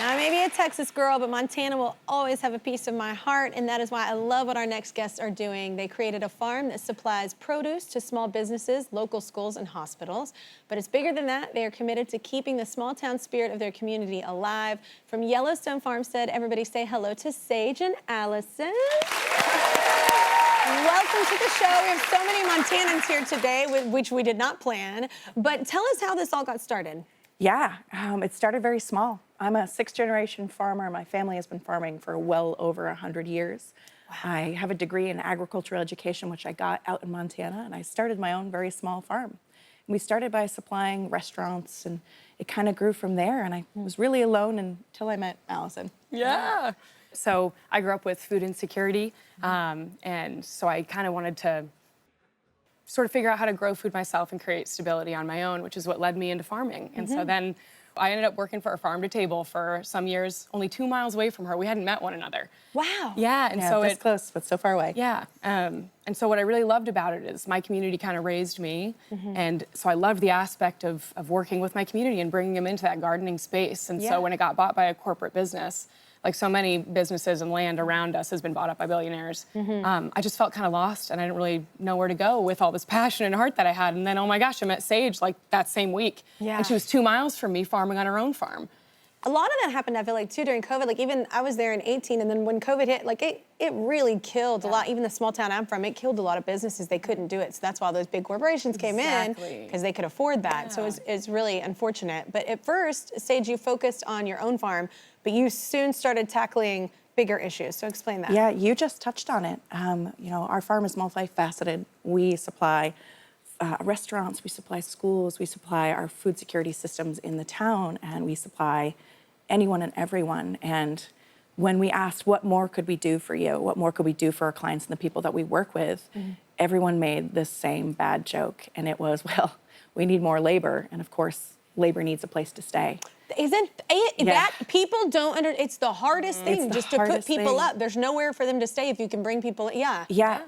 I may be a Texas girl, but Montana will always have a piece of my heart, and that is why I love what our next guests are doing. They created a farm that supplies produce to small businesses, local schools, and hospitals. But it's bigger than that. They are committed to keeping the small town spirit of their community alive. From Yellowstone Farmstead, everybody say hello to Sage and Allison. Welcome to the show. We have so many Montanans here today, which we did not plan. But tell us how this all got started. Yeah, it started very small. I'm a sixth-generation farmer. My family has been farming for well over 100 years. Wow. I have a degree in agricultural education, which I got out in Montana, and I started my own very small farm. And we started by supplying restaurants, and it kind of grew from there, and I was really alone until I met Allison. Yeah. So I grew up with food insecurity, and so I kind of wanted to sort of figure out how to grow food myself and create stability on my own, which is what led me into farming. And so then I ended up working for a farm to table for some years, only 2 miles away from her. We hadn't met one another. Wow. Yeah, and so it's close, but so far away. Yeah, and so what I really loved about it is my community kind of raised me, and so I loved the aspect of working with my community and bringing them into that gardening space. And so when it got bought by a corporate business, like so many businesses and land around us has been bought up by billionaires, I just felt kind of lost, and I didn't really know where to go with all this passion and heart that I had. And then, oh my gosh, I met Sage like that same week. Yeah. And she was 2 miles from me farming on her own farm. A lot of that happened, I feel like, too, during COVID. Like, even I was there in 18, and then when COVID hit, like, it really killed a lot. Even the small town I'm from, it killed a lot of businesses. They couldn't do it. So that's why all those big corporations came in, because they could afford that. So it's really unfortunate. But at first, Sage, you focused on your own farm, but you soon started tackling bigger issues. So explain that. Yeah, you just touched on it. You know, our farm is multifaceted. We supply restaurants, we supply schools, we supply our food security systems in the town, and we supply anyone and everyone. And when we asked what more could we do for you, what more could we do for our clients and the people that we work with, everyone made the same bad joke. And it was, well, we need more labor. And of course, labor needs a place to stay. Isn't it that people don't it's the hardest thing, just to put people up. There's nowhere for them to stay if you can bring people, Yeah,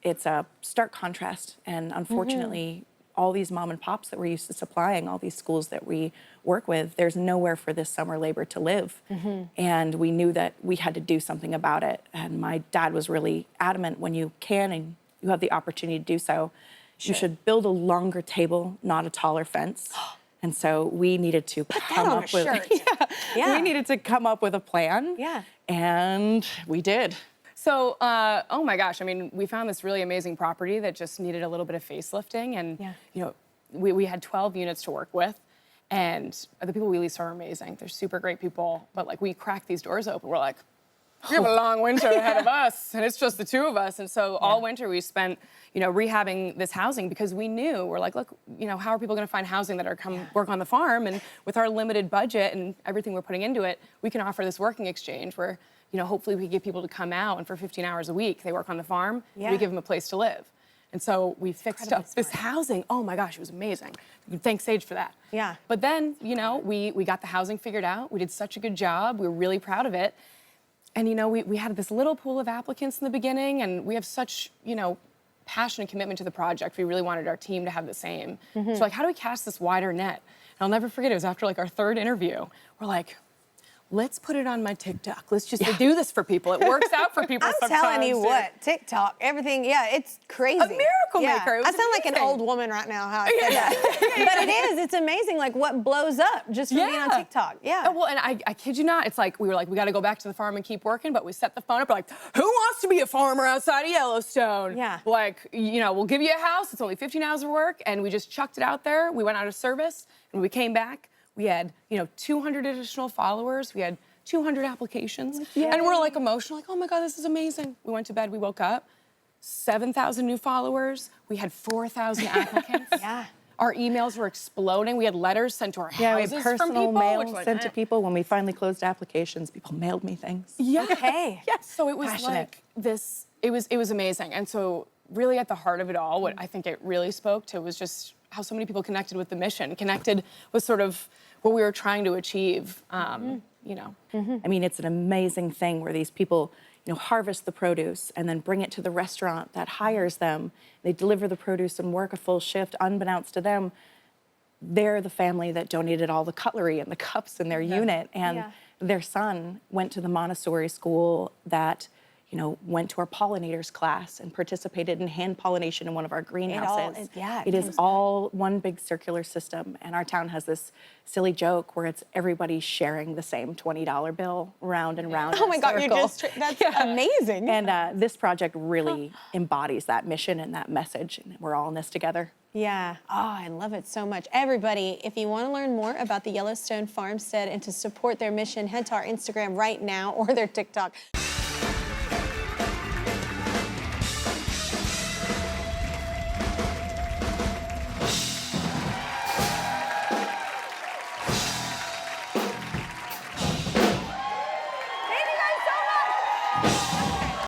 it's a stark contrast. And unfortunately, all these mom and pops that we're used to supplying, all these schools that we work with, there's nowhere for this summer labor to live. And we knew that we had to do something about it. And my dad was really adamant, when you can and you have the opportunity to do so, you should build a longer table, not a taller fence. And so we needed to come up with we needed to come up with a plan. Yeah. And we did. So, oh my gosh, I mean, we found this really amazing property that just needed a little bit of facelifting. And, you know, we had 12 units to work with. And the people we lease are amazing. They're super great people. But, like, we cracked these doors open. We're like, we have a long winter ahead of us, and it's just the two of us. And so all winter we spent, you know, rehabbing this housing, because we knew, we're like, look, you know, how are people going to find housing that are come work on the farm? And with our limited budget and everything we're putting into it, we can offer this working exchange where, you know, hopefully we can get people to come out, and for 15 hours a week, they work on the farm, we give them a place to live. And so we fixed up this housing. Oh my gosh, it was amazing. Thanks, Sage, for that. Yeah. But then, you know, we got the housing figured out. We did such a good job. We were really proud of it. And, you know, we had this little pool of applicants in the beginning, and we have such, you know, passion and commitment to the project. We really wanted our team to have the same. So, like, how do we cast this wider net? And I'll never forget, it was after, like, our third interview. We're like, let's put it on my TikTok. Let's just do this for people. It works out for people sometimes. I'm telling you what, TikTok, everything, it's crazy. A miracle maker. I sound like an old woman right now, how I said that. But it is, it's amazing, like, what blows up just from being on TikTok. Oh, well, and I kid you not, it's like, we were like, we got to go back to the farm and keep working, but we set the phone up, we're like, who wants to be a farmer outside of Yellowstone? Yeah. Like, you know, we'll give you a house, it's only 15 hours of work, and we just chucked it out there. We went out of service, and we came back. We had, you know, 200 additional followers. We had 200 applications. And we're like emotional, like, oh my God, this is amazing. We went to bed, we woke up, 7,000 new followers. We had 4,000 applicants. Our emails were exploding. We had letters sent to our houses we had from personal people. mail sent to people. When we finally closed applications, people mailed me things. Okay. So it was like this, it was amazing. And so really at the heart of it all, what I think it really spoke to was just how so many people connected with the mission, connected with sort of what we were trying to achieve. You know. I mean, it's an amazing thing where these people, you know, harvest the produce and then bring it to the restaurant that hires them. They deliver the produce and work a full shift, unbeknownst to them. they're the family that donated all the cutlery and the cups in their unit. And their son went to the Montessori school that, you know, went to our pollinators class and participated in hand pollination in one of our greenhouses. It is all one big circular system. And our town has this silly joke where it's everybody sharing the same $20 bill round and round. Oh my God, you just, that's amazing. And this project really embodies that mission and that message. And we're all in this together. Yeah. Oh, I love it so much. Everybody, if you want to learn more about the Yellowstone Farmstead and to support their mission, head to our Instagram right now or their TikTok.